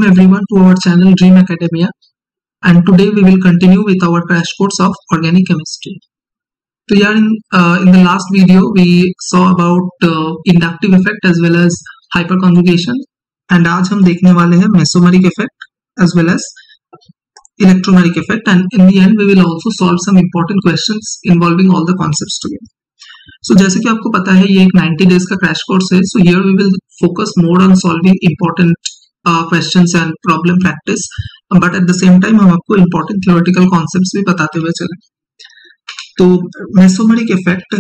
Welcome everyone to our channel Dream Academia, and today we will continue with our crash course of organic chemistry. So yeah, in the last video we saw about inductive effect as well as hyperconjugation, and आज हम देखने वाले हैं mesomeric effect as well as electromeric effect, and in the end we will also solve some important questions involving all the concepts together. So जैसे कि आपको पता है ये एक 90 days का crash course है, so here we will focus more on solving important questions and problem practice, but at the same time हम आपको important theoretical concepts भी बताते हुए चले. तो mesomeric effect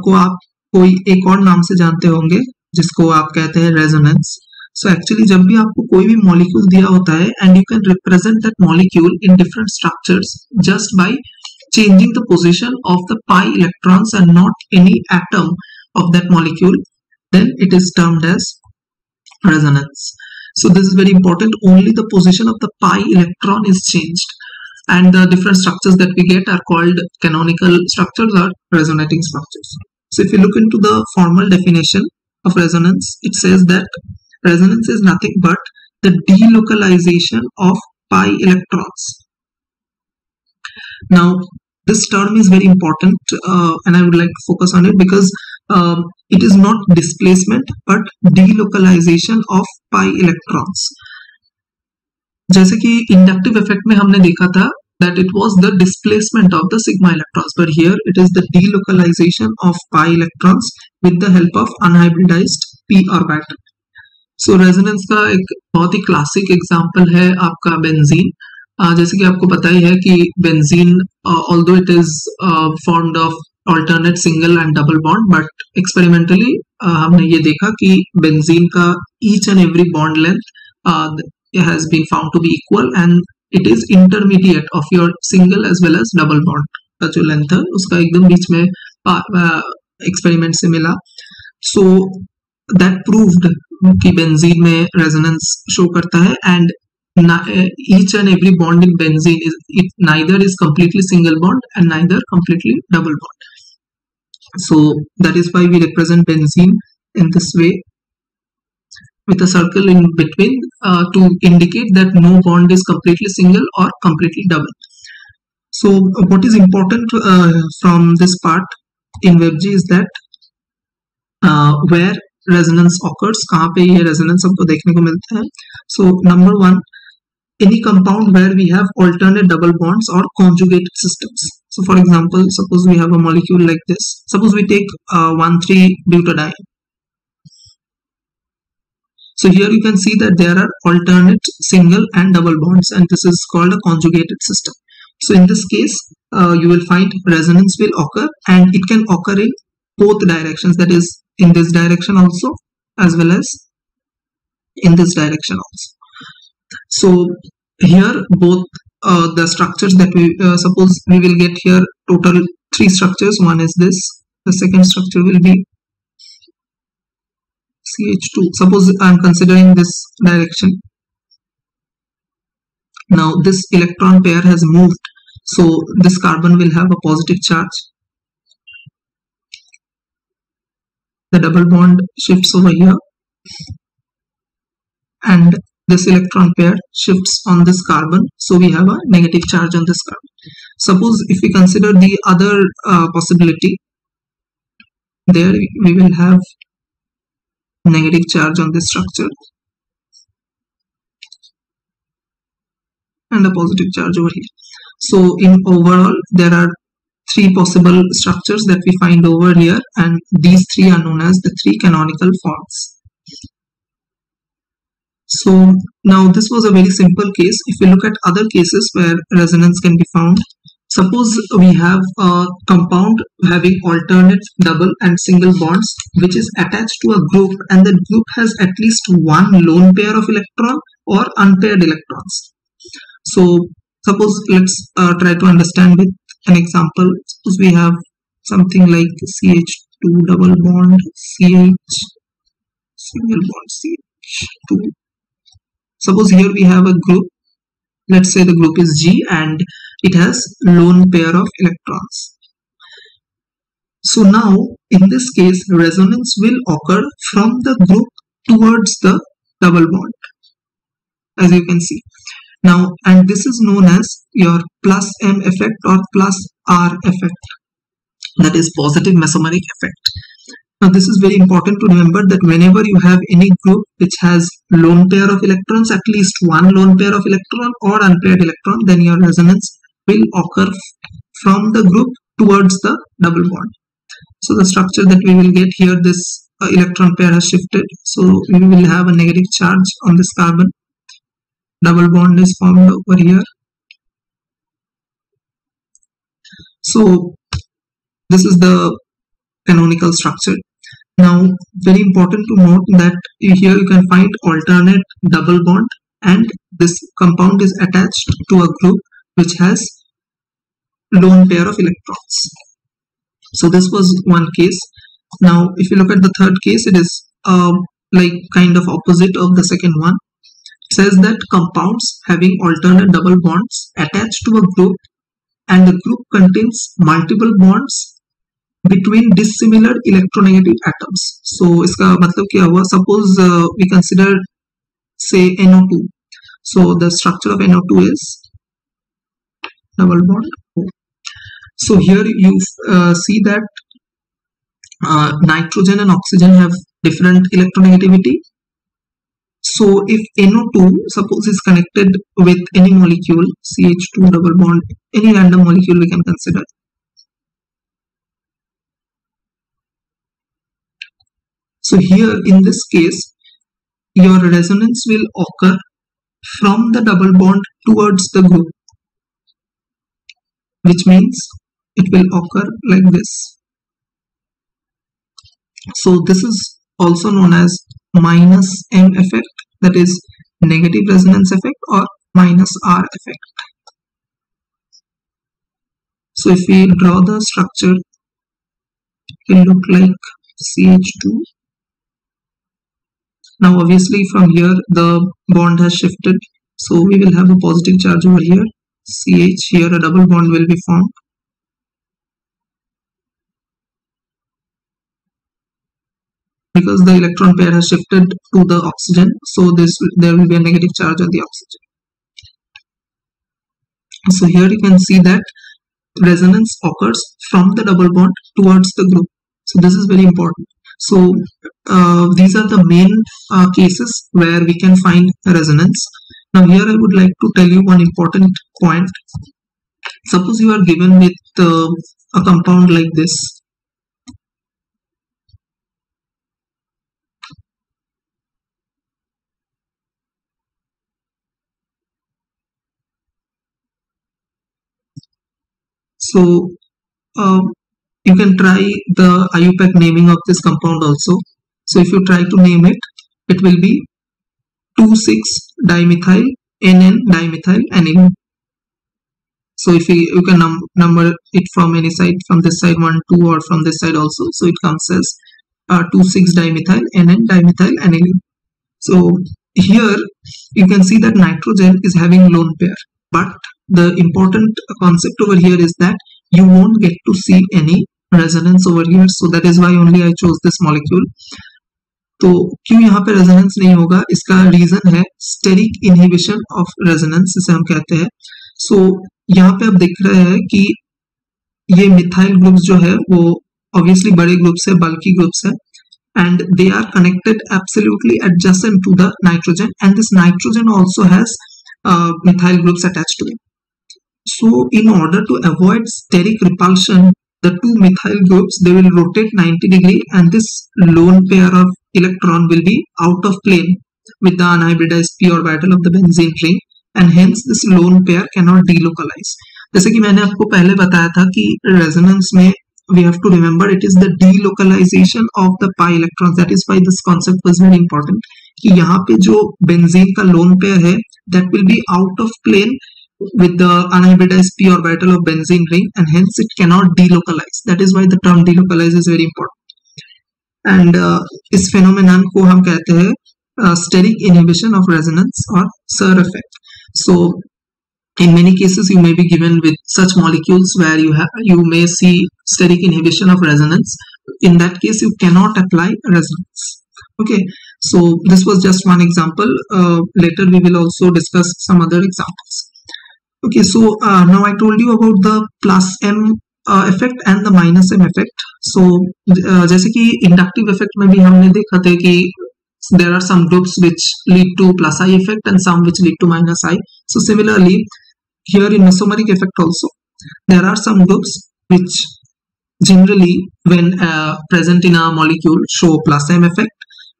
को आप कोई एक और नाम से जानते होंगे जिसको आप कहते हैं resonance. So actually जब भी आपको कोई भी molecule दिया होता है and you can represent that molecule in different structures just by changing the position of the pi electrons and not any atom of that molecule, then it is termed as resonance. So this is very important. Only the position of the pi electron is changed, and the different structures that we get are called canonical structures or resonating structures. So if you look into the formal definition of resonance, it says that resonance is nothing but the delocalization of pi electrons. Now this term is very important, and I would like to focus on it because it is not displacement but delocalization of pi electrons. जैसे कि inductive effect में हमने देखा था that it was the displacement of the sigma electrons, but here it is the delocalization of pi electrons with the help of unhybridized p orbital. So resonance का एक बहुत ही classic example है आपका benzene. जैसे कि आपको पता ही है कि benzene although it is formed of alternate single and double bond, but experimentally हमने ये देखा कि बेंजीन का each and every bond length has been found to be equal and it is intermediate of your single as well as double bond का जो length है उसका एकदम बीच में एक्सपेरिमेंट से मिला. So that proved कि बेंजीन में resonance शो करता है, and each and every bond in benzene it neither is completely single bond and neither completely double bond. So that is why we represent benzene in this way with a circle in between to indicate that no bond is completely single or completely double. So what is important from this part in WebG is that where resonance occurs, कहाँ पे ये resonance हमको देखने को मिलता है. So number one, any compound where we have alternate double bonds or conjugated systems. So for example, suppose we have a molecule like this. Suppose we take 1,3-butadiene. So here you can see that there are alternate single and double bonds, and this is called a conjugated system. So in this case, you will find resonance will occur, and it can occur in both directions, that is in this direction also as well as in this direction also. So here both the structures that we suppose we will get here total 3 structures. One is this, the second structure will be CH2. Suppose I am considering this direction. Now this electron pair has moved, so this carbon will have a positive charge. The double bond shifts over here, and this electron pair shifts on this carbon, so we have a negative charge on this carbon. Suppose if we consider the other possibility, there we will have negative charge on this structure and a positive charge over here. So in overall there are 3 possible structures that we find over here, and these 3 are known as the 3 canonical forms. So now this was a very simple case. If you look at other cases where resonance can be found, suppose we have a compound having alternate double and single bonds which is attached to a group, and the group has at least one lone pair of electron or unpaired electrons. So suppose let's try to understand with an example. Suppose we have something like CH2 double bond CH single bond CH2. Suppose here we have a group, let's say the group is G and it has lone pair of electrons. So now in this case resonance will occur from the group towards the double bond. as you can see. Now, and this is known as your plus M effect or plus R effect, that is positive mesomeric effect. Now, this is very important to remember that whenever you have any group which has lone pair of electrons, at least one lone pair of electron or unpaired electron, then your resonance will occur from the group towards the double bond. So the structure that we will get here, this electron pair has shifted, so we will have a negative charge on this carbon. Double bond is formed over here. So this is the canonical structure. Now, very important to note that here you can find alternate double bond, and this compound is attached to a group which has lone pair of electrons. So this was one case. Now, if you look at the third case, it is like kind of opposite of the second one. It says that compounds having alternate double bonds attached to a group, and the group contains multiple bonds between dissimilar electronegative atoms. So इसका मतलब क्या हुआ? Suppose we consider say NO2. So the structure of NO2 is double bond O. So here you see that nitrogen and oxygen have different electronegativity. So if NO2 suppose is connected with any molecule, CH2 double bond, any random molecule we can consider. So here in this case, your resonance will occur from the double bond towards the group, which means it will occur like this. So this is also known as minus M effect, that is negative resonance effect, or minus R effect. So if we draw the structure, it will look like CH2. Now obviously from here the bond has shifted, so we will have a positive charge over here, CH. Here a double bond will be formed. Because the electron pair has shifted to the oxygen, so there will be a negative charge on the oxygen. So here you can see that resonance occurs from the double bond towards the group. So this is very important. So these are the main cases where we can find resonance. Now here I would like to tell you one important point. Suppose you are given with a compound like this. So you can try the IUPAC naming of this compound also. So if you try to name it, it will be 2,6-dimethyl NN dimethyl aniline. So if you can number it from any side, from this side 1, 2, or from this side also. So it comes as 2,6-dimethyl NN dimethyl aniline. So here you can see that nitrogen is having lone pair, but the important concept over here is that you won't get to see any resonance over here. So that is why only I chose this molecule. तो क्यों यहाँ पे resonance नहीं होगा, इसका reason है steric inhibition of resonance, इसे हम कहते हैं. सो यहाँ पे आप देख रहे हैं कि ये मिथाइल ग्रुप्स जो है वो ऑब्वियसली बड़े ग्रुप्स है, बल्कि ग्रुप्स है, and they are connected absolutely adjacent to the nitrogen, and this nitrogen also has methyl groups attached to it. So in order to avoid steric repulsion, the two methyl groups, they will rotate 90 degrees, and this lone pair of electron will be out of plane with the unhybridized p orbital of the benzene ring, and hence this lone pair cannot delocalize. जैसे कि मैंने आपको पहले बताया था कि resonance में we have to remember it is the delocalization of the pi electrons. That is why this concept was very important कि यहाँ पे जो benzene का lone pair है that will be out of plane with the unhybridized p orbital of benzene ring, and hence it cannot delocalize. That is why the term delocalize is very important. And इस phenomenon को हम कहते हैं steric inhibition of resonance or SIR effect. So in many cases you may be given with such molecules where you may see steric inhibition of resonance. In that case you cannot apply resonance. Okay, So this was just one example. Later we will also discuss some other examples. Okay, so now I told you about the plus m effect and the minus m effect. So जैसे कि inductive effect में भी हमने देखा था कि there are some groups which lead to plus I effect and some which lead to minus I. So similarly, here in mesomeric effect also, there are some groups which generally when present in a molecule show plus m effect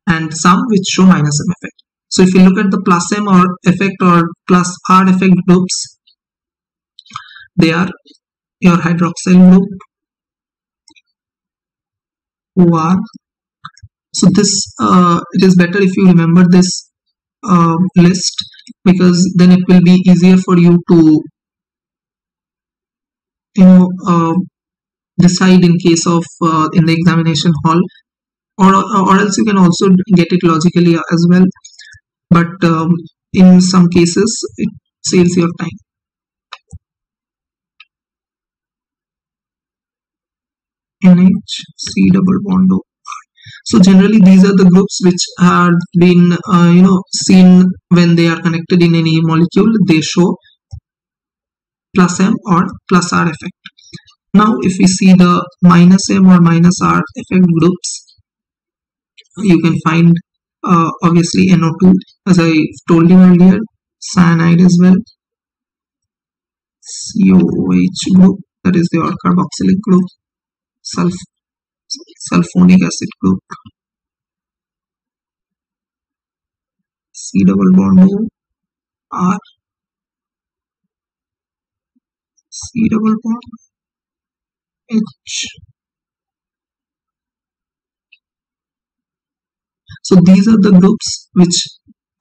and some which show minus m effect. So if you look at the plus m or effect or plus R effect groups, they are your hydroxyl group, OR. So this it is better if you remember this list, because then it will be easier for you to decide in case of in the examination hall, or else you can also get it logically as well, but in some cases it saves your time. NH, C double bond O. So generally these are the groups which have been seen when they are connected in any molecule. They show plus M or plus R effect. Now if we see the minus M or minus R effect groups, you can find obviously NO2, as I told you earlier, cyanide as well, COOH group, that is the carboxylic group, sulfonic acid group, C double bond O, R, C double bond H. So these are the groups which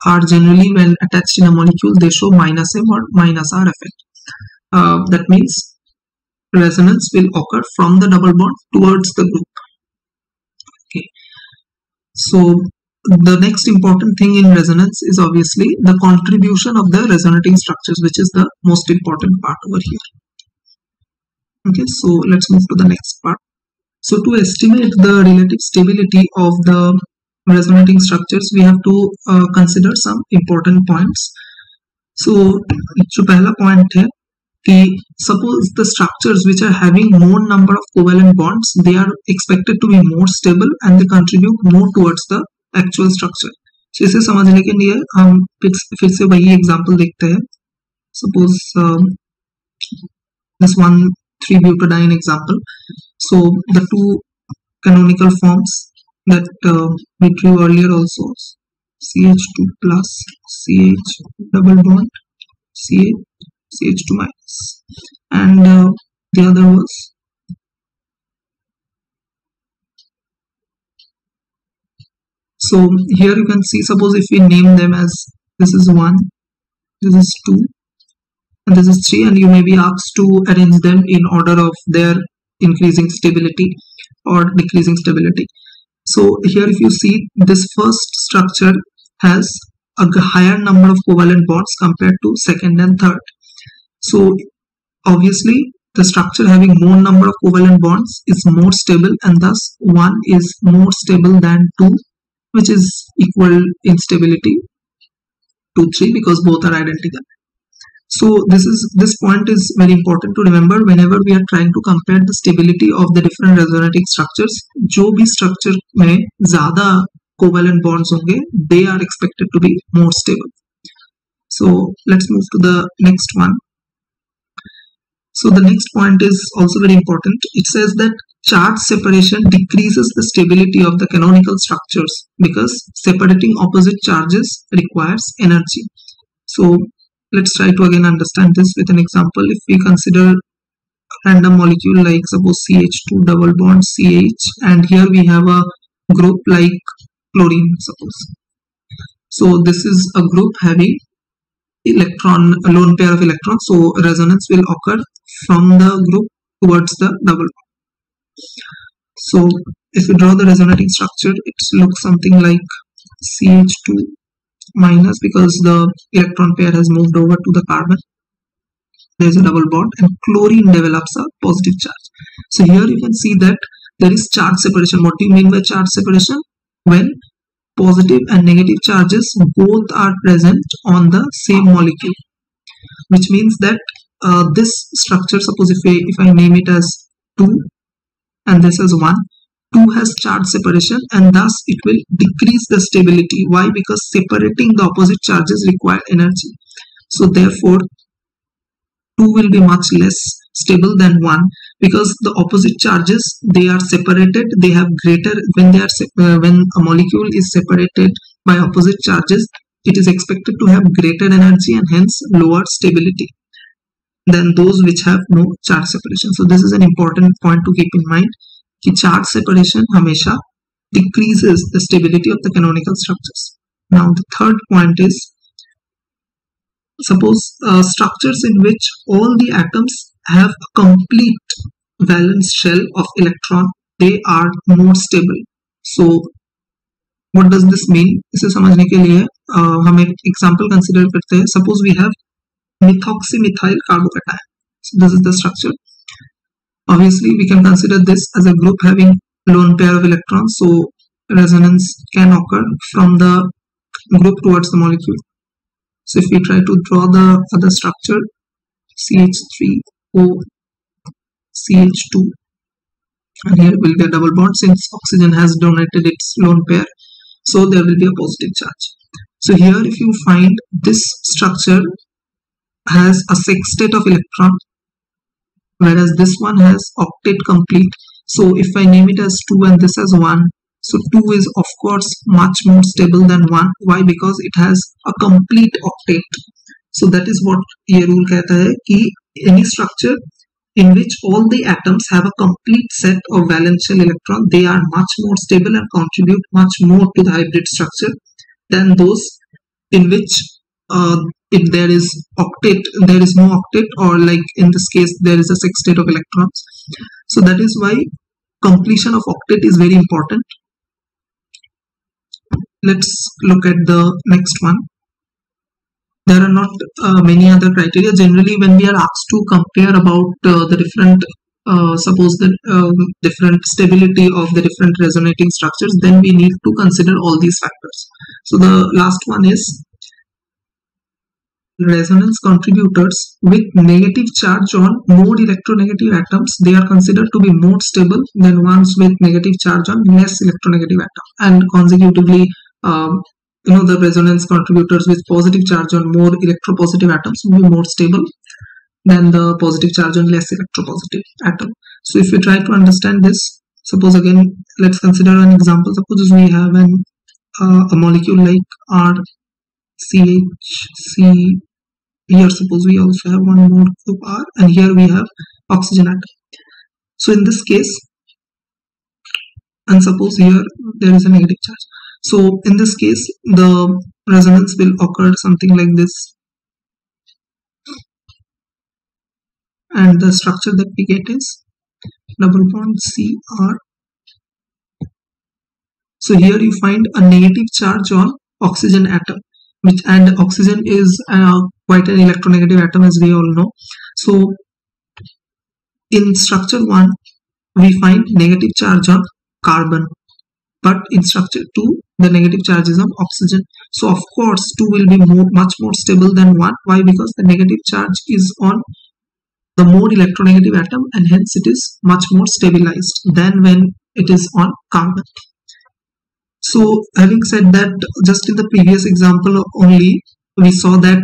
are generally, when attached in a molecule, they show minus M or minus R effect. That means resonance will occur from the double bond towards the group. Okay. So the next important thing in resonance is obviously the contribution of the resonating structures, which is the most important part over here. Okay, so let's move to the next part. So to estimate the relative stability of the resonating structures, we have to consider some important points. So जो पहला point है कि suppose the structures which are having more number of covalent bonds, they are expected to be more stable and they contribute more towards the actual structure. So इसे समझने के लिए हम फिर से वही example देखते हैं. Suppose this 1,3-butadiene example. So the two canonical forms that we drew earlier also, CH2 plus CH double bond CH2 minus, and the other was so here you can see, suppose if we name them as this is 1, this is 2, and this is 3, and you may be asked to arrange them in order of their increasing stability or decreasing stability. So here if you see, this first structure has a higher number of covalent bonds compared to second and third. So obviously the structure having more number of covalent bonds is more stable, and thus 1 is more stable than 2, which is equal in stability to 3 because both are identical. So this point is very important to remember whenever we are trying to compare the stability of the different resonating structures. जो भी structure में ज़्यादा covalent bonds होंगे, they are expected to be more stable. So let's move to the next one. So the next point is also very important. It says that charge separation decreases the stability of the canonical structures because separating opposite charges requires energy. So let's try to again understand this with an example. If we consider a random molecule like suppose CH2 double bond CH, and here we have a group like chlorine suppose. So this is a group having a lone pair of electrons, so resonance will occur from the group towards the double bond. So if we draw the resonating structure, it looks something like CH2 minus, because the electron pair has moved over to the carbon, there is a double bond, and chlorine develops a positive charge. So here you can see that there is charge separation. What do you mean by charge separation? When positive and negative charges both are present on the same molecule, which means that this structure, suppose if I name it as 2 and this is 1, 2 has charge separation and thus it will decrease the stability. Why? Because separating the opposite charges require energy. So therefore 2 will be much less stable than 1, because the opposite charges, they are separated, they have greater, when a molecule is separated by opposite charges, it is expected to have greater energy and hence lower stability than those which have no charge separation. So this is an important point to keep in mind, कि charge separation हमेशा decreases the stability of the canonical structures. Now the third point is, suppose structures in which all the atoms have a complete valence shell of electron, they are more stable. So what does this mean? इसे समझने के लिए हम एक example consider करते हैं. Suppose we have methoxymethyl carbocation. So this is the structure. Obviously we can consider this as a group having lone pair of electrons, so resonance can occur from the group towards the molecule. So if we try to draw the other structure, CH3O CH2, and here will be a double bond since oxygen has donated its lone pair, so there will be a positive charge. So here if you find this structure has a sextet of electron, whereas this one has octet complete. So if I name it as 2 and this as 1, so 2 is of course much more stable than 1. Why? Because it has a complete octet. So that is what ये rule कहता है कि any structure in which all the atoms have a complete set of valence shell electron, they are much more stable and contribute much more to the hybrid structure than those in which if there is octet, there is no octet, or like in this case there is a sextet of electrons. So that is why completion of octet is very important. Let's look at the next one. There are not many other criteria. Generally, when we are asked to compare about the different, suppose the different stability of the different resonating structures, then we need to consider all these factors. So the last one is resonance contributors with negative charge on more electronegative atoms. They are considered to be more stable than ones with negative charge on less electronegative atoms, and consecutively the resonance contributors with positive charge on more electropositive atoms will be more stable than the positive charge on less electropositive atom. So if we try to understand this, suppose again let's consider an example. Suppose we have a molecule like RCHC. Here suppose we also have one more group R, and here we have oxygen atom. So in this case, and suppose here there is a negative charge. So in this case the resonance will occur something like this, and the structure that we get is double bond Cr. So here you find a negative charge on oxygen atom, and oxygen is quite an electronegative atom, as we all know. So in structure 1 we find negative charge on carbon, but in structure 2 the negative charge is on oxygen. So of course 2 will be much more stable than 1. Why? Because the negative charge is on the more electronegative atom, and hence it is much more stabilized than when it is on carbon. So having said that, just in the previous example only we saw that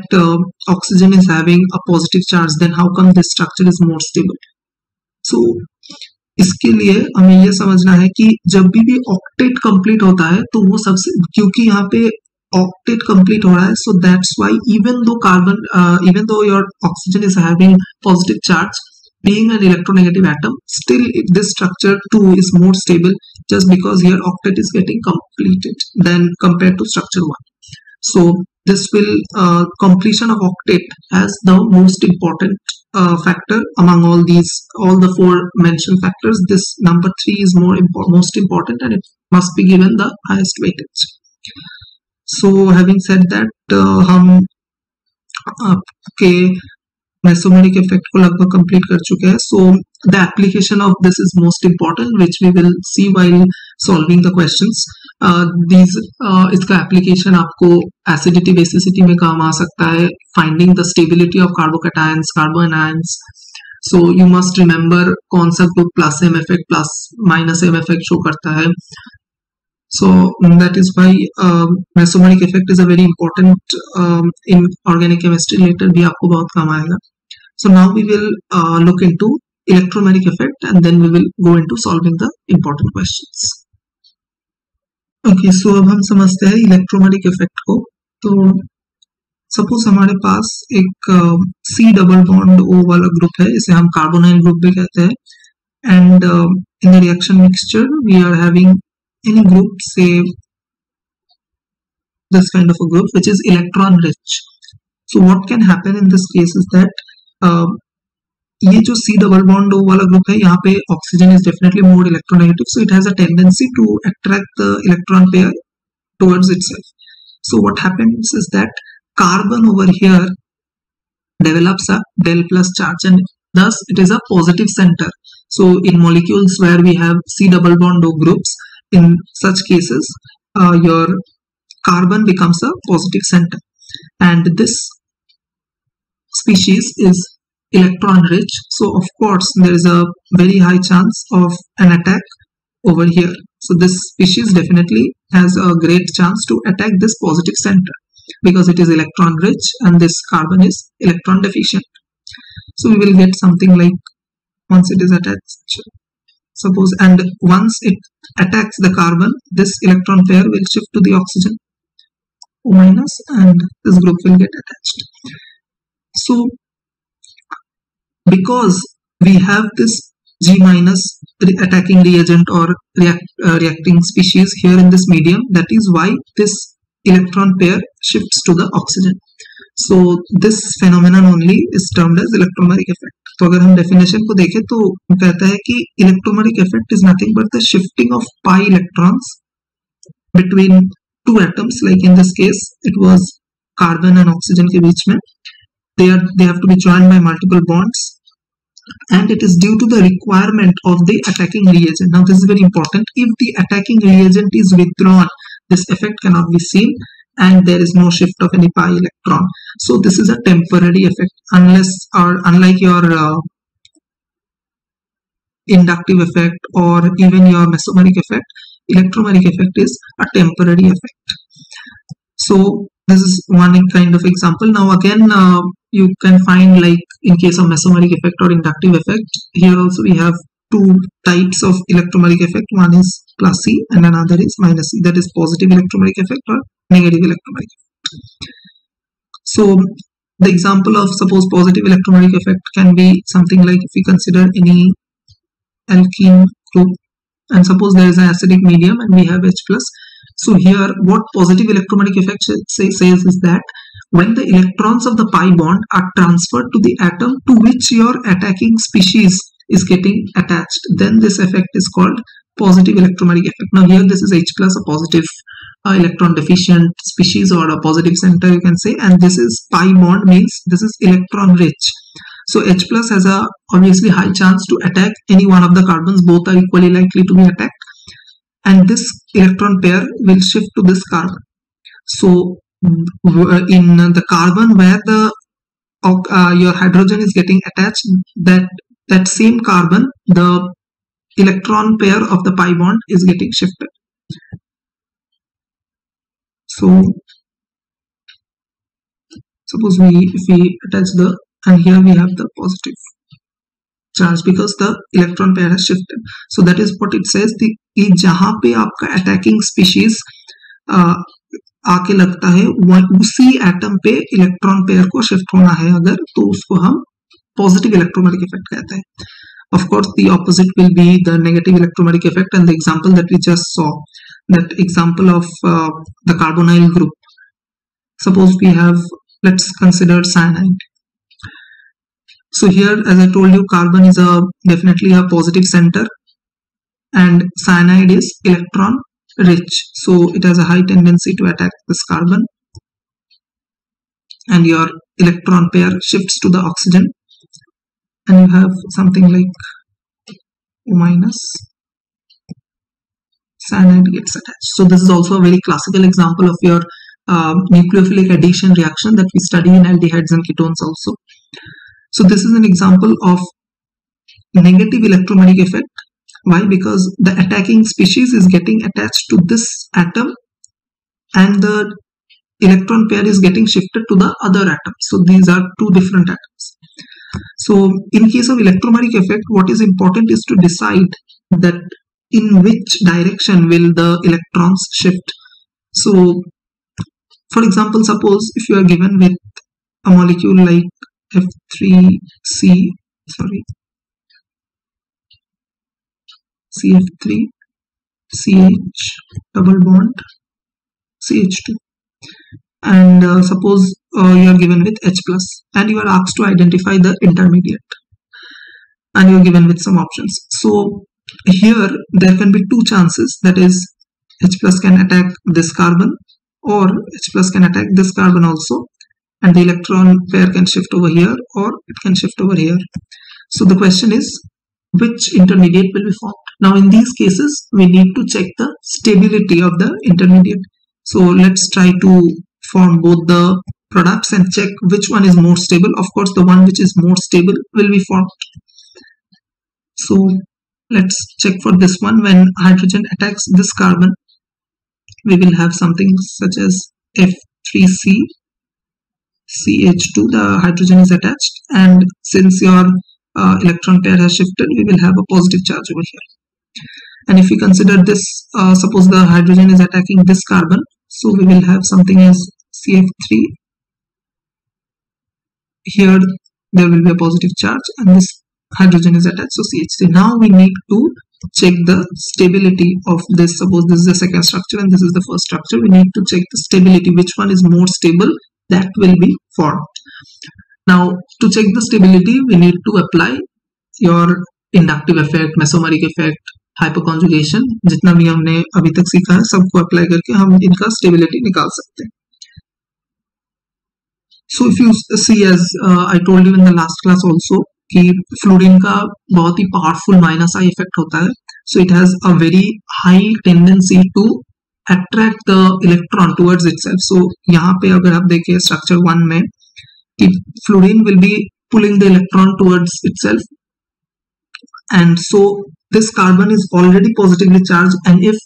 oxygen is having a positive charge, then how come this structure is more stable? So इसके लिए हमें यह समझना है कि जब भी octet complete होता है तो वो सबसे, क्योंकि यहाँ पे octet complete हो रहा है, so that's why even though your oxygen is having positive charge, being an electronegative atom, still this structure too is more stable, just because here octet is getting completed than compared to structure 1. So this will completion of octet as the most important factor among all the 4 mentioned factors. This number 3 is most important, and it must be given the highest weightage. So having said that, हम आपके mesomeric effect को लगभग complete कर चुके हैं. So the application of this is most important, which we will see while solving the questions. इसका application आपको acidity basicity में काम आ सकता है, finding the stability of carbocations, carbanions. So you must remember कौन सा group plus M effect plus minus M effect show करता है. So that is why mesomeric effect is a very important in organic chemistry. Later भी आपको बहुत काम आएगा. So now we will look into electromeric effect and then we will go into solving the important questions. Okay, so अब हम समझते हैं electromeric effect को. तो सपोज हमारे पास एक C डबल बॉन्ड O वाला ग्रुप है, इसे हम कार्बोनाइल ग्रुप भी कहते हैं. And in the reaction mixture we are having any group, say this kind of a group which is electron rich. So what can happen in this case is that ये जो C double bond O वाला group है, यहाँ पे oxygen is definitely more electronegative, so it has a tendency to attract the electron pair towards itself. So what happens is that carbon over here develops a del plus charge and thus it is a positive center. So in molecules where we have C double bond O groups, in such cases your carbon becomes a positive center and this species is electron rich, so of course there is a very high chance of an attack over here. So this species definitely has a great chance to attack this positive center because it is electron rich and this carbon is electron deficient. So we will get something like, once it is attached, suppose, and once it attacks the carbon, this electron pair will shift to the oxygen O minus and this group will get attached. So because we have this G minus attacking reagent or reacting species here in this medium, that is why this electron pair shifts to the oxygen. So this phenomenon only is termed as electromeric effect. तो अगर हम definition को देखें तो कहता है कि electromeric effect is nothing but the shifting of pi electrons between two atoms, like in this case it was carbon and oxygen के बीच में. They have to be joined by multiple bonds and it is due to the requirement of the attacking reagent. Now this is very important. If the attacking reagent is withdrawn, this effect cannot be seen and there is no shift of any pi electron. So this is a temporary effect, unlike your inductive effect or even your mesomeric effect. Electromeric effect is a temporary effect. So this is one kind of example. Now again you can find, like in case of mesomeric effect or inductive effect, here also we have two types of electromeric effect. One is plus C and another is minus C, that is positive electromeric effect or negative electromeric effect. So the example of suppose positive electromeric effect can be something like, if we consider any alkene group and suppose there is an acidic medium and we have H plus. So here what positive electromeric effect says is that when the electrons of the pi bond are transferred to the atom to which your attacking species is getting attached, then this effect is called positive electromeric effect. Now here this is H plus, a positive electron deficient species or a positive center you can say, and this is pi bond, means this is electron rich. So H plus has a obviously high chance to attack any one of the carbons, both are equally likely to be attacked, and this electron pair will shift to this carbon. So in the carbon where the your hydrogen is getting attached, that same carbon, the electron pair of the pi bond is getting shifted. So suppose if we attach the, and here we have the positive charge because the electron pair has shifted. So that is what it says, कि जहाँ पे आपका attacking species आके लगता है उसी atom पे electron pair को शिफ्ट होना है अगर, तो उसको हम पॉजिटिव इलेक्ट्रोमेरिक इफेक्ट कहते हैं. Of course the opposite will be the negative electromeric effect, and the example that we just saw, that example of the carbonyl group. Suppose we have, let's consider cyanide. So here, as I told you, carbon is definitely a positive center and cyanide is electron rich, so it has a high tendency to attack this carbon and your electron pair shifts to the oxygen and you have something like O minus. cyanide gets attached. So this is also a very classical example of your nucleophilic addition reaction that we study in aldehydes and ketones also. So this is an example of negative electromagnetic effect. Why? Because the attacking species is getting attached to this atom and the electron pair is getting shifted to the other atom. So these are two different atoms. So in case of electromagnetic effect, what is important is to decide that in which direction will the electrons shift. So for example, suppose if you are given with a molecule like CF3 CH double bond CH2, and suppose you are given with H plus and you are asked to identify the intermediate and you are given with some options. So here there can be two chances, that is H plus can attack this carbon or H plus can attack this carbon also, and the electron pair can shift over here or it can shift over here. So the question is, which intermediate will be formed? Now in these cases we need to check the stability of the intermediate. So let's try to form both the products and check which one is more stable. Of course the one which is more stable will be formed. So let's check for this one. When hydrogen attacks this carbon, we will have something such as F3C CH2, the hydrogen is attached, and since your electron pair has shifted, we will have a positive charge over here. And if we consider this, suppose the hydrogen is attacking this carbon, so we will have something as CF3. Here there will be a positive charge and this hydrogen is attached, so CH3. Now we need to check the stability of this. Suppose this is the second structure and this is the first structure. We need to check the stability, which one is more stable, that will be formed. Now to check the stability, we need to apply your inductive effect, mesomeric effect, hyperconjugation, जितना भी हमने अभी तक सीखा है सबको apply करके हम इनका स्टेबिलिटी निकाल सकते हैं. So if you see, as I told you in the last class also, कि फ्लोरीन का बहुत ही पावरफुल माइनस आई इफेक्ट होता है. So it has a very high tendency to attract the electron towards itself. So यहाँ पे अगर आप देखें स्ट्रक्चर 1 में कि fluorine will be pulling the electron towards itself, and so this carbon is already positively charged, and if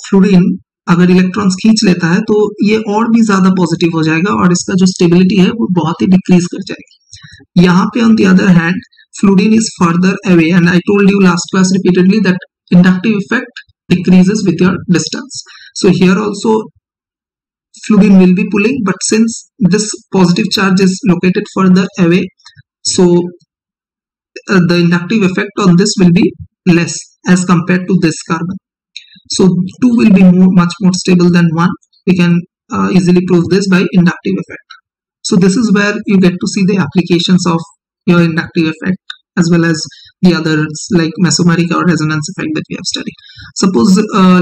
fluorine अगर electrons खींच लेता है तो ये और भी ज्यादा पॉजिटिव हो जाएगा और इसका जो स्टेबिलिटी है वो बहुत ही डिक्रीज कर जाएगी. यहाँ पे on the other hand fluorine is further away, and I told you last class repeatedly that inductive effect decreases with your distance. So here also fluorine will be pulling, but since this positive charge is located further away, so the inductive effect on this will be less as compared to this carbon. So 2 will be much more stable than 1. We can easily prove this by inductive effect. So this is where you get to see the applications of your inductive effect, as well as the others like mesomeric or resonance effect that we have studied. Suppose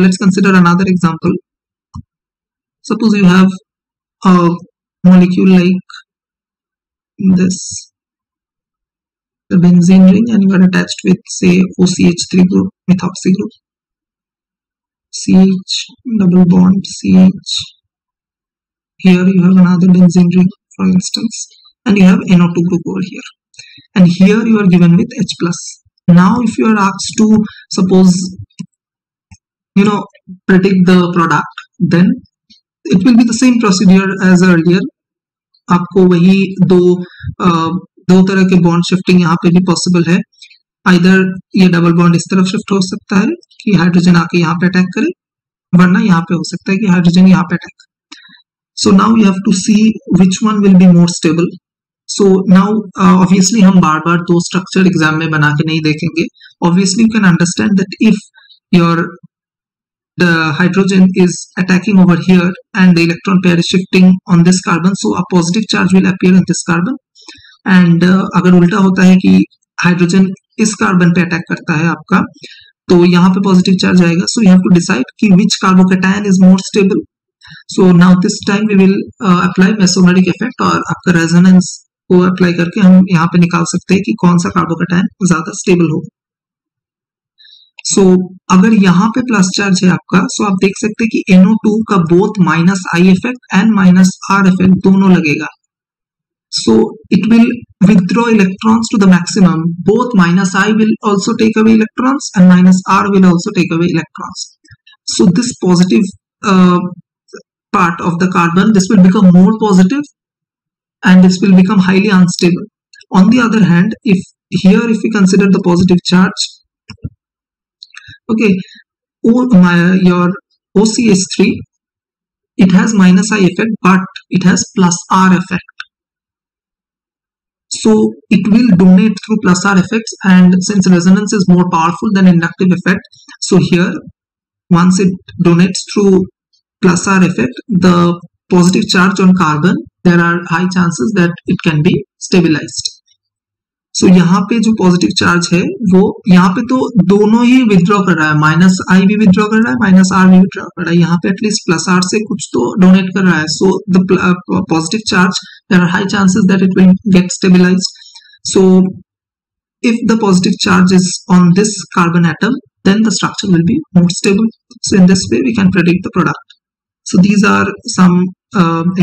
let's consider another example. Suppose you have a molecule like this, the benzene ring, and you are attached with, say, OCH3 group, methoxy group, CH double bond CH. Here you have another benzene ring, for instance, and you have NO2 group over here. And here you are given with H plus. Now if you are asked to, suppose, predict the product, then it will be the same procedure as earlier. आपको वही दो तरह के bond shifting यहाँ पे भी possible है. Either ये डबल बॉन्ड इस तरफ शिफ्ट हो सकता है कि हाइड्रोजन आके यहाँ पे अटैक करे, वरना यहाँ पे हो सकता है कि हाइड्रोजन यहाँ पे अटैक करे. So now you have to see which one will be more stable. So now obviously हम बार बार दो स्ट्रक्चर एग्जाम में बना के नहीं देखेंगे. Obviously you can understand that if the hydrogen is attacking over here and the electron pair is shifting on this carbon, so a positive charge will appear on this carbon. And अगर उल्टा होता है कि hydrogen इस carbon पे attack करता है आपका, तो यहाँ पे पॉजिटिव चार्ज आएगा. So you have to decide कि which carbocation is more stable. So now this time we will apply mesomeric effect, और आपका रेजोनेंस को अप्लाई करके हम यहाँ पे निकाल सकते हैं कि कौन सा कार्बोकैटायन ज्यादा स्टेबल होगा. सो अगर यहाँ पे प्लस चार्ज है आपका, सो आप देख सकते हैं कि NO2 का both minus I effect and minus are effect दोनों लगेगा. So it will withdraw electrons to the maximum. Both minus I will also take away electrons and minus R will also take away electrons. So this positive part of the carbon, this will become more positive and this will become highly unstable. On the other hand, if we consider the positive charge, okay, your OCH3, it has minus I effect but it has plus R effect. So it will donate through plus R effects, and since resonance is more powerful than inductive effect, so here once it donates through plus R effect, the positive charge on carbon, there are high chances that it can be stabilized. So यहाँ पे जो positive charge है वो यहाँ पे तो दोनों ही withdraw कर रहा है, माइनस आई भी विथड्रॉ कर रहा है, माइनस आर भी विथड्रॉ कर रहा है. यहाँ पे एटलीस्ट प्लस आर से कुछ तो डोनेट कर रहा है. So the positive charge, there are high chances that it will get stabilized. So if the positive charge is on this carbon atom, then the structure will be more stable. So in this way we can predict the product. So these are some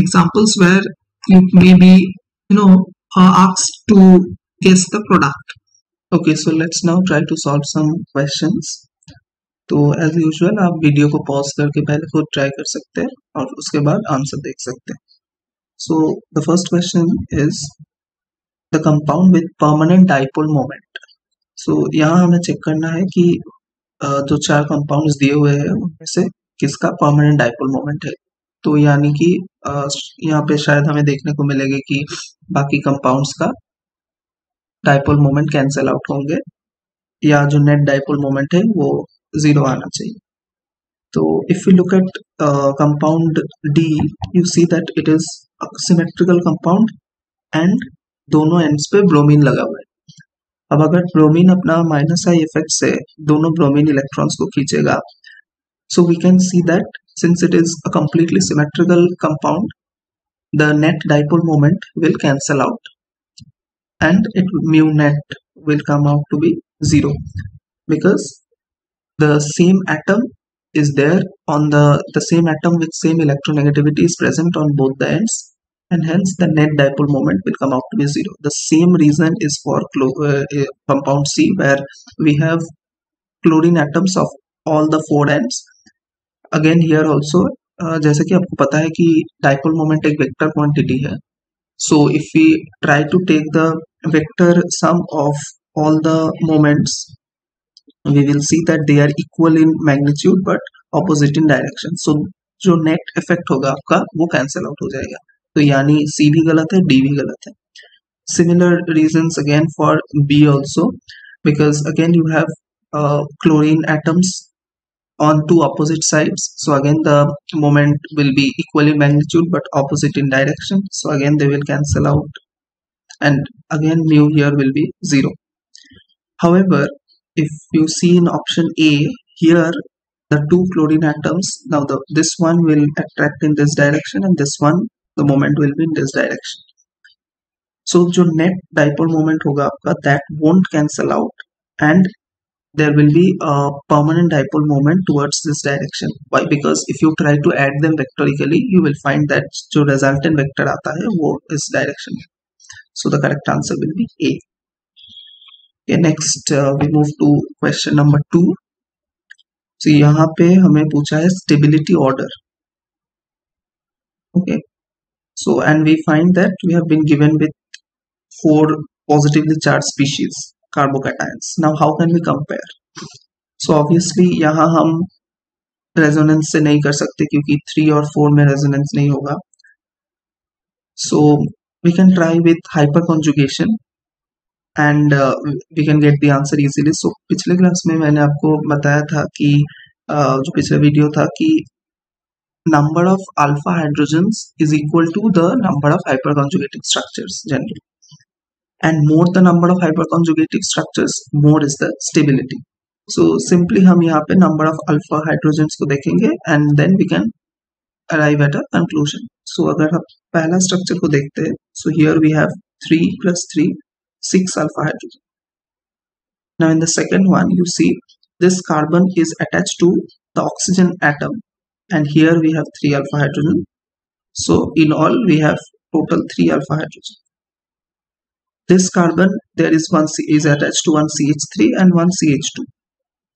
examples where you may be asked to guess the product. Okay, so let's now try to solve some questions. तो as usual आप video को pause करके पहले खुद try कर सकते हैं और उसके बाद आंसर देख सकते हैं. So the first question is the compound with permanent dipole moment. So यहाँ हमें चेक करना है कि जो चार कंपाउंड्स दिए हुए हैं उनमें से किसका परमानेंट डाइपोल मोमेंट है. तो यानी कि यहाँ पे शायद हमें देखने को मिलेगा कि बाकी कंपाउंड्स का डाइपोल मोमेंट कैंसिल आउट होंगे या जो नेट डाइपोल मोमेंट है वो 0 आना चाहिए. तो if you look at compound D, you see that it is symmetrical compound and दोनों एंड्स पे ब्रोमीन लगा हुआ है. अब अगर ब्रोमीन अपना माइनस आई इफेक्ट से दोनों ब्रोमीन इलेक्ट्रॉन्स को खींचेगा, so we can see that since it is a completely symmetrical compound, the net dipole moment will cancel out and mu net will come out to be 0 because the same atom is there on the same atom with same electronegativity is present on both the ends, and hence the net dipole moment will come out to be 0. The same reason is for compound C, where we have chlorine atoms of all the 4 ends. Again here also जैसे कि आपको पता है कि dipole moment एक vector quantity है. So if we try to take the vector sum of all the moments, we will see that they are equal in magnitude but opposite in direction. So जो net effect होगा आपका वो cancel out हो जाएगा. तो यानी C भी गलत है, D भी गलत है. Similar reasons again for B also, because again you have chlorine atoms on two opposite sides, so again the moment will be equal in magnitude but opposite in direction, so again they will cancel out and again mu here will be 0. However, if you see in option A, here the two chlorine atoms, now this one will attract in this direction and this one the moment will be in this direction. So जो net dipole moment होगा आपका, that won't cancel out and there will be a permanent dipole moment towards this direction. Why? Because if you try to add them vectorically, you will find that जो resultant vector आता है वो इस direction में. So the correct answer will be A. Okay, next we move to question number 2. So यहाँ पे हमें पूछा है stability order. Okay, so and we find that we have been given with 4 positively charged species carbocations. Now how can we compare? So obviously यहाँ हम resonance से नहीं कर सकते क्योंकि 3 और 4 में रेजोनेंस नहीं होगा. So we can try with hyperconjugation and we can get the answer easily. So पिछले क्लास में मैंने आपको बताया था कि जो पिछला वीडियो था कि number of alpha hydrogens is equal to the number of hyperconjugating structures generally. And more the number of hyperconjugative structures, more is the stability. So simply हम यहाँ पे number of alpha hydrogens को देखेंगे and then we can arrive at a conclusion. So अगर हम पहला structure को देखते हैं, so here we have 3 plus 3, 6 alpha hydrogen. Now in the second one you see This carbon is attached to the oxygen atom, and here we have 3 alpha hydrogen. So in all we have total 3 alpha hydrogen. This carbon, there is is attached to one CH3 and one CH2.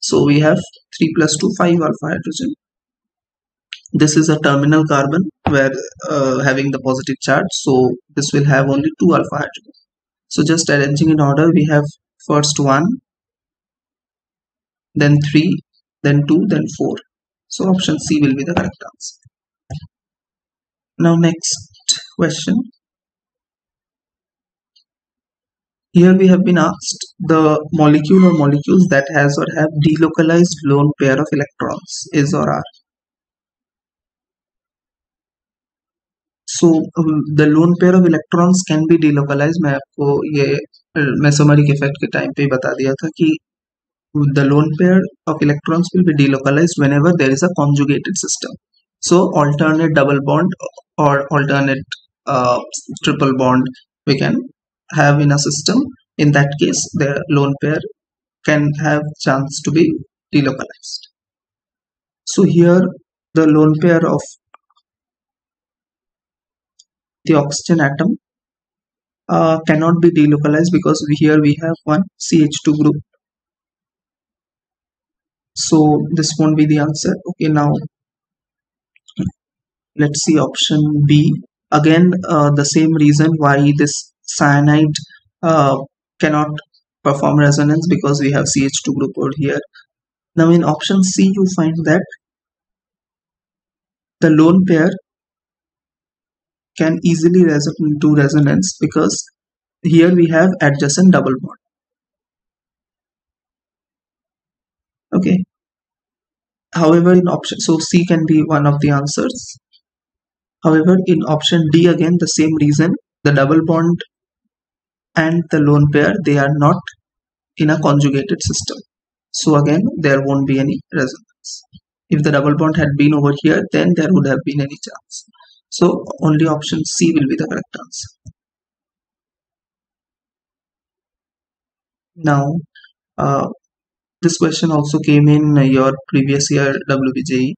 So we have 3 plus 2, 5 alpha hydrogen. This is a terminal carbon where having the positive charge, so this will have only 2 alpha hydrogen. So just arranging in order, we have first 1, then 3, then 2, then 4. So option C will be the correct answer. Now next question. Here we have been asked the molecule or molecules that has or have delocalized lone pair of electrons, is or are. So the lone pair of electrons can be delocalized. मैं आपको ये mesomeric effect के time पे बता दिया था कि the lone pair of electrons will be delocalized whenever there is a conjugated system. So alternate double bond or alternate triple bond we can have in a system. In that case, the lone pair can have chance to be delocalized. So here the lone pair of the oxygen atom cannot be delocalized because here we have one CH2 group. So this won't be the answer. Okay, now let's see option B. Again, the same reason why this cyanide cannot perform resonance, because we have CH2 group over here. Now in option C you find that the lone pair can easily do resonance because here we have adjacent double bond. Okay. However, in option, so C can be one of the answers. However, in option D, again the same reason, the double bond and the lone pair, they are not in a conjugated system. So again, there won't be any resonance. If the double bond had been over here, then there would have been any chance. So only option C will be the correct answer. Now, this question also came in your previous year WBJE.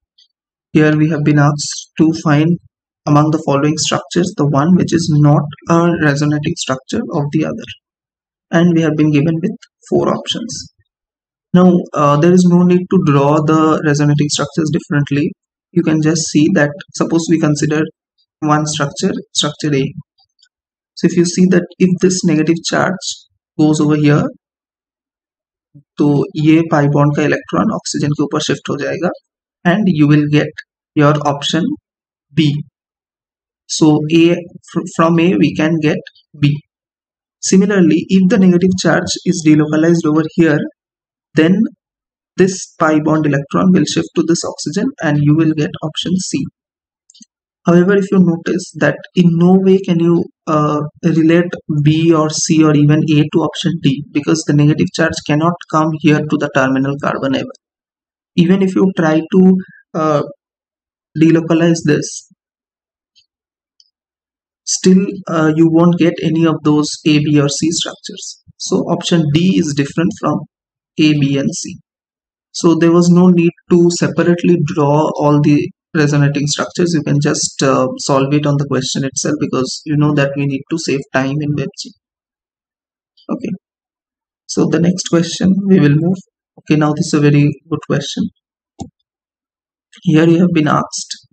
Here we have been asked to find among the following structures the one which is not a resonating structure of the other, and we have been given with 4 options. Now there is no need to draw the resonating structures differently. You can just see that, suppose we consider one structure, structure A. So if you see that if this negative charge goes over here, तो ये pi bond का electron oxygen के ऊपर shift हो जाएगा, and you will get your option B. So from A we can get B. Similarly, if the negative charge is delocalized over here, then this pi bond electron will shift to this oxygen and you will get option C. However, if you notice that in no way can you relate B or C or even A to option D, because the negative charge cannot come here to the terminal carbon ever. Even if you try to delocalize this, still you won't get any of those A, B or C structures. So option D is different from A, B and C. So there was no need to separately draw all the resonating structures. You can just solve it on the question itself, because you know that we need to save time in WebG. Okay, so the next question we will move. Okay, now this is a very good question. Here you have been asked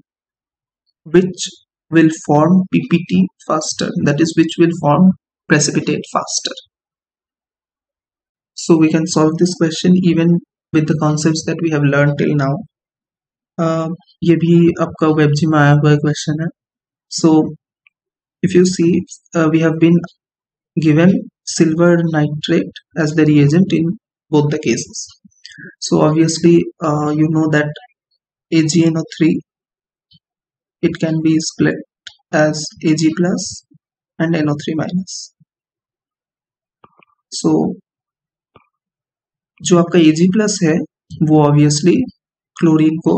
which will form PPT faster, that is which will form precipitate faster. So we can solve this question even with the concepts that we have learned till now. ये भी आपका WebG में आया हुआ question है. So if you see, we have been given silver nitrate as the reagent in both the cases. So obviously you know that AgNO3, it can be split as Ag plus and NO3 minus. So जो आपका Ag plus है वो obviously chlorine को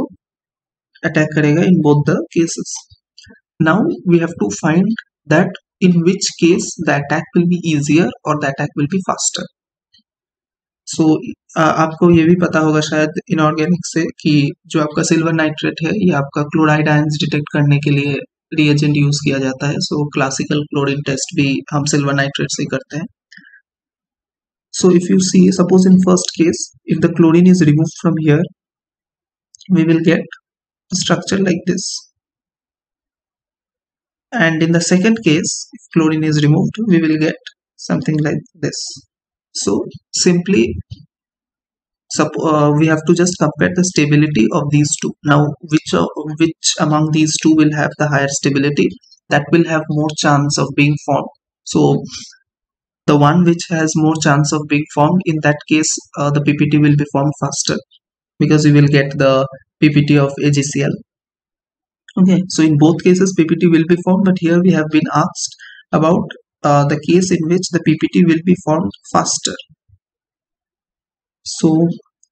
attack करेगा in both the cases. Now we have to find that in which case the attack will be easier or the attack will be faster. सो आपको ये भी पता होगा शायद इनऑर्गेनिक से कि जो आपका सिल्वर नाइट्रेट है ये आपका क्लोराइड आयंस डिटेक्ट करने के लिए रिएजेंट यूज किया जाता है। सो क्लासिकल क्लोरीन टेस्ट भी हम सिल्वर नाइट्रेट से करते हैं। So if you see, suppose in first case, if the chlorine is removed from here, we will get a structure like this. And in the second case, if chlorine is removed, we will get something like this. So simply, we have to just compare the stability of these two. Now, which among these two will have the higher stability? That will have more chance of being formed. So the one which has more chance of being formed, in that case, the PPT will be formed faster, because we will get the PPT of AgCl. Okay, so in both cases PPT will be formed, but here we have been asked about the case in which the PPT will be formed faster. So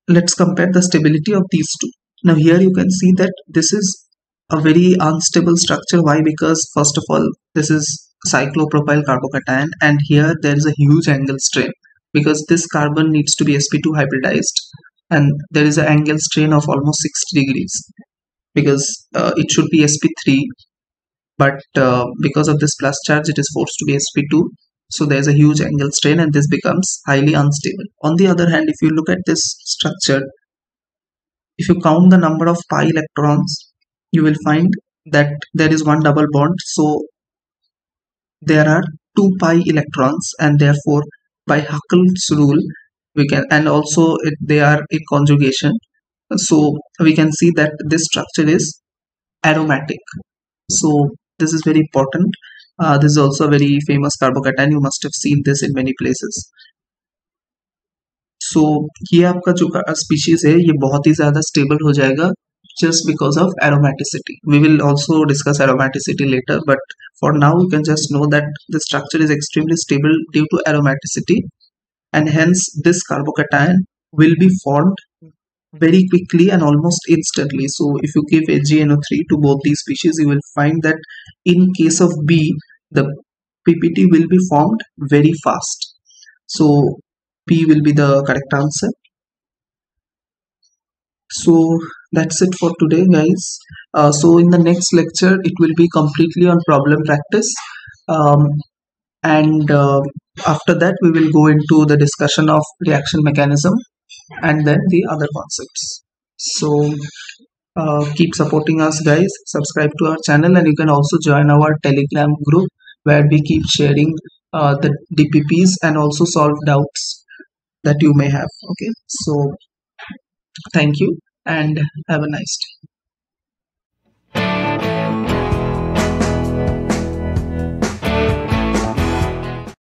let's compare the stability of these two. Now here you can see that this is a very unstable structure. Why? Because first of all, this is cyclopropyl carbocation, and here there is a huge angle strain, because this carbon needs to be sp2 hybridized, and there is an angle strain of almost 60 degrees, because it should be sp3, but because of this plus charge it is forced to be sp2. So there's a huge angle strain and this becomes highly unstable. On the other hand, if you look at this structure, if you count the number of pi electrons, you will find that there is one double bond, so there are 2 pi electrons, and therefore by Huckel's rule we can, and also they are a conjugation, so we can see that this structure is aromatic. So this is very important. This is also a very famous carbocation, you must have seen this in many places. So ये आपका जो species है ये बहुत ही ज़्यादा stable हो जाएगा just because of aromaticity. We will also discuss aromaticity later, but for now you can just know that the structure is extremely stable due to aromaticity, and hence this carbocation will be formed very quickly and almost instantly. So if you give AgNO3 to both these species, you will find that in case of B, the PPT will be formed very fast. So B will be the correct answer. So that's it for today, guys. So in the next lecture, it will be completely on problem practice. And after that, we will go into the discussion of reaction mechanism and then the other concepts. So keep supporting us, guys. Subscribe to our channel, and you can also join our Telegram group where we keep sharing the DPPs and also solve doubts that you may have. Okay, so thank you and have a nice day.